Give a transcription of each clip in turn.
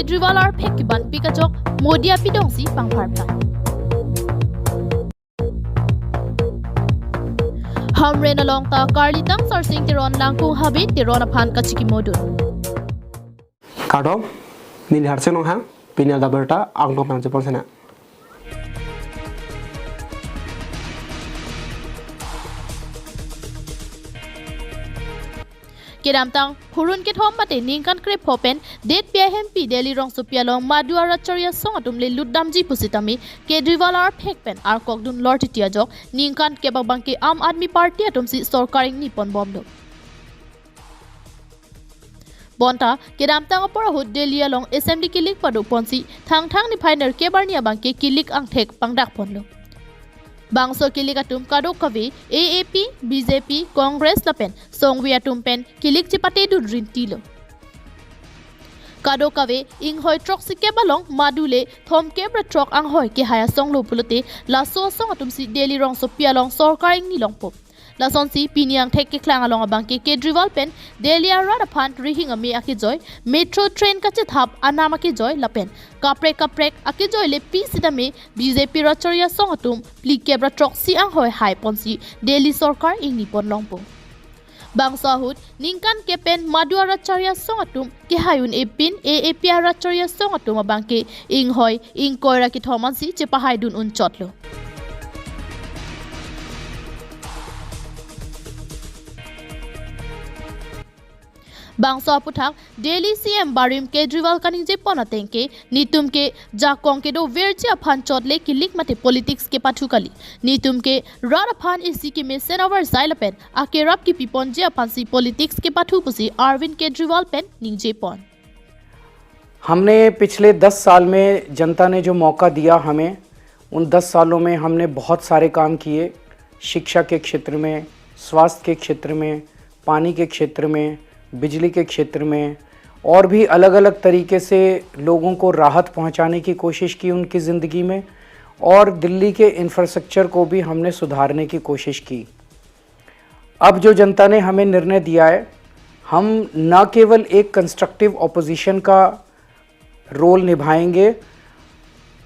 केजरीवाल और फेक की बन पिकचोक मोदी पिडोंसी पंगफारप्ला हमरे नलोंगता कार्लितंग सरसिंग तिरोन लांगकुंग हाबी तिरोन अफान कचिकी मोदुन काडो मिल हरसे नो हा पिना दाबरटा आंगनो पांचे परसेना Kiramtang purun kit hom mate ningkan krep hopen det pm pi Delhi rong supialong madua racharia song atum le luddamji pusitami Kejriwal ar phekpen ar kokdun lortitia jok ningkan kebabangke Aam Aadmi Party atum si sorkaring nipon bomdo Bonta kiramtang apora hud Delhi along assembly kilik padu ponsi thang ni phainer kebarnia bangke kilik ang thek pangdak ponlo Bangso kilik atum kadok kavi AAP, BJP, Congress lapen songwi atum pen kilik cipate du rintilo. Kadok kave ing hoi trok si kebalong madule thom kebra trok ang hoi ke haya song lo pulote la so song atum si Delhi rong so pialong sorkaring ni longpop. La son si piniang thek ke klang along abangke Kejriwal pen Delhi arada phan rihing ame akijoy metro train kache thap anam akijoy lapen kaprek akijoy le pi sidame BJP racharia song atum pli kebra trok si ang hoi hai ponsi Delhi sarkar ing nipon longpo Bangsa hud ningkan kepen madua racharia song atum ke hayun epin AAP racharia song atum abangke ing hoi ing koira ki thomansi che pahai dun un chotlo Bangsa puthak Delhi CM Barim Kejriwal kaning je pona tengke nitum ke jakong ke do verchi aphan chotle kilik mate politics ke pathukali nitum ke rara phan isi ki mesen over zailapen akerap ki pipon je aphan si politics ke pathu pusi Arvind Kejriwal pen ning pon हमने पिछले 10 साल में जनता ने जो मौका दिया हमें उन 10 सालों में हमने बहुत सारे काम किए शिक्षा के क्षेत्र में स्वास्थ्य के क्षेत्र में पानी के क्षेत्र में बिजली के क्षेत्र में और भी अलग अलग तरीके से लोगों को राहत पहुंचाने की कोशिश की उनकी ज़िंदगी में और दिल्ली के इंफ्रास्ट्रक्चर को भी हमने सुधारने की कोशिश की अब जो जनता ने हमें निर्णय दिया है हम न केवल एक कंस्ट्रक्टिव ऑपोजिशन का रोल निभाएंगे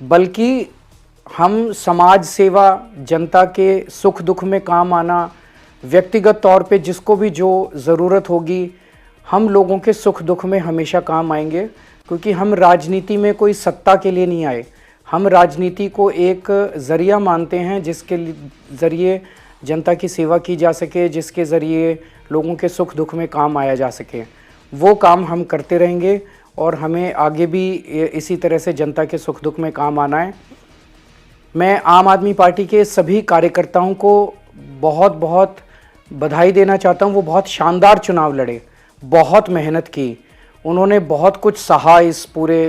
बल्कि हम समाज सेवा जनता के सुख दुख में काम आना व्यक्तिगत तौर पे जिसको भी जो ज़रूरत होगी हम लोगों के सुख दुख में हमेशा काम आएंगे क्योंकि हम राजनीति में कोई सत्ता के लिए नहीं आए हम राजनीति को एक ज़रिया मानते हैं जिसके ज़रिए जनता की सेवा की जा सके जिसके ज़रिए लोगों के सुख दुख में काम आया जा सके वो काम हम करते रहेंगे और हमें आगे भी इसी तरह से जनता के सुख दुख में काम आना है मैं आम आदमी पार्टी के सभी कार्यकर्ताओं को बहुत बहुत बधाई देना चाहता हूँ वो बहुत शानदार चुनाव लड़े बहुत मेहनत की उन्होंने बहुत कुछ सहा इस पूरे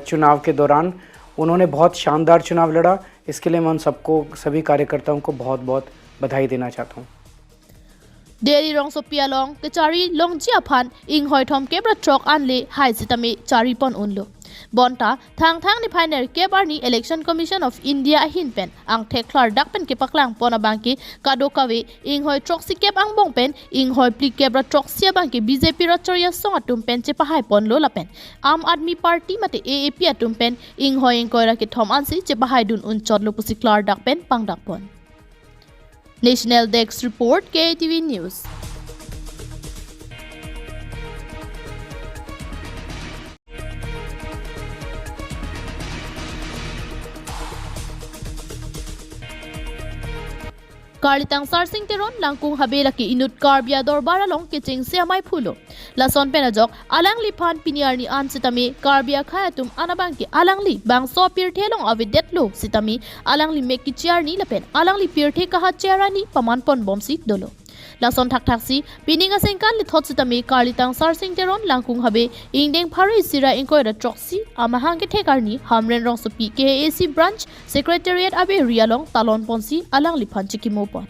चुनाव के दौरान उन्होंने बहुत शानदार चुनाव लड़ा इसके लिए मैं उन सबको सभी कार्यकर्ताओं को बहुत बहुत बधाई देना चाहता हूँ Delhi rong sopia long ke chari long ji aphan ing hoi thom kebra trok anle hai sitame chari pon unlo bonta thang ni phainer kebarni election commission of India ahin pen ang theklar dak pen ke paklang pona bangki kadokawe ing hoi trok si kep ang bong pen ing hoi pli kebra trok sia bangki BJP racharia song atum pen che pahai pon lo la pen Aam Aadmi Party mate AAP atum pen ing hoi ing koira ke thom ansi che pahai dun un chotlo pusi klar dak pen pang dak pon National Desk Report KATV News Karlitang sarsing tiron langkung habela ki inut karbia dorbara long kiching se amai phulo lason penajok alangli phan piniarni an sitami karbia khayatum anabang ki alangli bang so pirthe long avidet lo sitami alangli meki chiarni lapen alangli pirthe kaha chiarani paman pon bomsi dolo lason thak si pininga sengkan li thot sitami karlitang sarsing tiron langkung habe ingdeng phari sira ingkoi ra troksi amahang ke thekarni hamren rong sopi KAC branch secretariat abe rialong talon ponsi alangli phan chikimo pon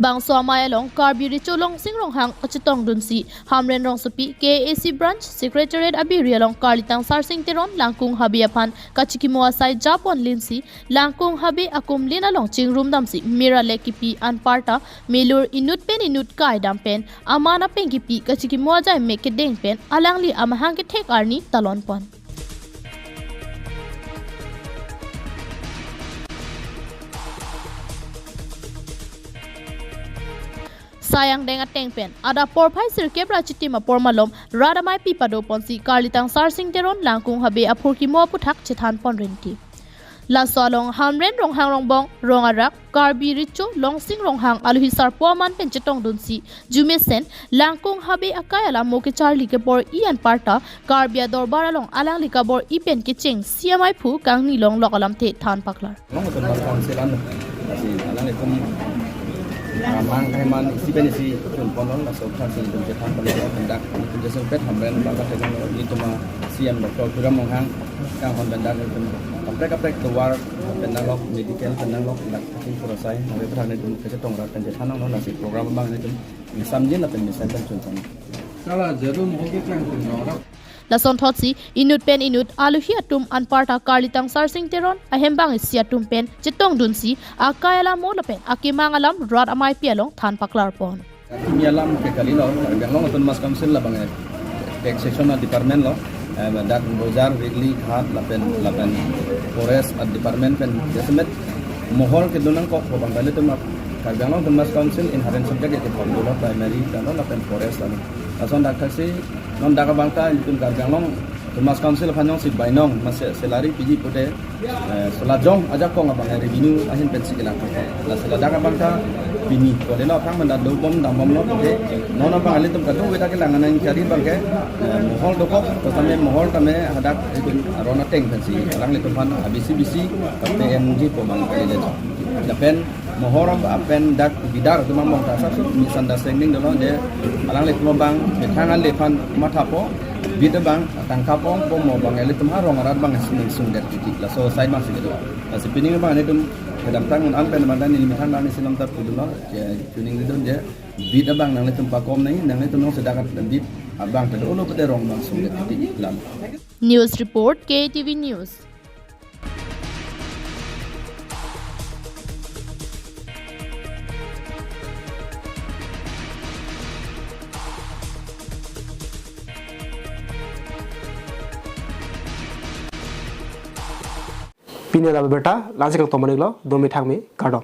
bang so amaya long karbi richo long singrong hang achitong dunsi hamren rong sopi KAC branch secretariat abiria long karlitang sarsing teron langkung habi aphan kachikimo asai japon linsi langkung habi akum lina long chingrum damsi mira lekipi anparta melur inut pen inut kai dampen amana pengipi kachikimo ajai meke deng pen alangli amahang ke thek arni talon pon sayang dengan tengpen ada porpai sirke brachiti ma pormalom radamai pipado ponsi karlitang sarsing teron langkung habe aphurki mo puthak chithan ponrenti la solong hamren rong hang rong bong rong arak karbi richo long sing rong hang aluhi sar poman pen chetong dunsi jumesen langkung habe akayala moke charli ke bor ian parta karbia dorbara long alang lika bor ipen ke cheng siamai phu kangni long lokalam the than paklar mang cái man si bên si chuẩn con nó là số tham dự trong tham quan của mình đặc chúng tôi sẽ biết hàm lên và các cái năng đi tụi mà CM đọc cho tôi mong hàng càng hoàn thành đạt được các cáiตัวเป็นนักล็อกมีดีเกลเป็นนักล็อกดักที่โปรไซน์ในประเทศนี้ก็จะต้องรับเป็นท่านน้องๆนะสิโปรแกรมบางนี่มีซ้ำยิ่งเป็นมีเซนต์ชนชั้นก็ว่าจะรู้มันก็แข่งถึงเราlason thotsi inut pen inut aluhi atum anparta karlitang sarsing teron ahembang siatum pen chitong dunsi akayala molapen akimangalam rad amai pialong than paklar pon mialam ke kalilo yang long atun mas council la bangai tek sectional department lo dat bozar weekly khat lapen forest department pen desmet mohol ke dunang kok bangale tum kargang long mas council inherent subject ke pondolo primary dan lapen forest lan ason dak taksi non dak bangka itun kargang long mas council phanong si bainong mas salary piji pote selajong aja ko ngabang revenue ahin pensi kena la selada bangka bini ko le no phang man da do bom dam bom no te non bang ali tum kadu weta ke langan cari bangke mohol dokok to tame mohol tame hadak itun arona teng pensi lang le tum phan abc pmg po man kale dapen mohor apen dak bidar tu mamong ta sa misunderstanding do de alang le tum bang bethangan le phan mathapo bida bang tangkapong po mo bang ele tum harong arat bang sing sung der titik la so side mas gitu la sipining bang ne tum kadam tang an pen mandan ni mithan bang ni silam tar pudulo je tuning lidon je bida bang nang le tum pakom nai nang le tum no sedakat bit abang ta do lo pete rong bang sung der titik lam news report KATV news Pini ada beberapa, lanjut ke tomar ini lo, 2 mithang mi, kado.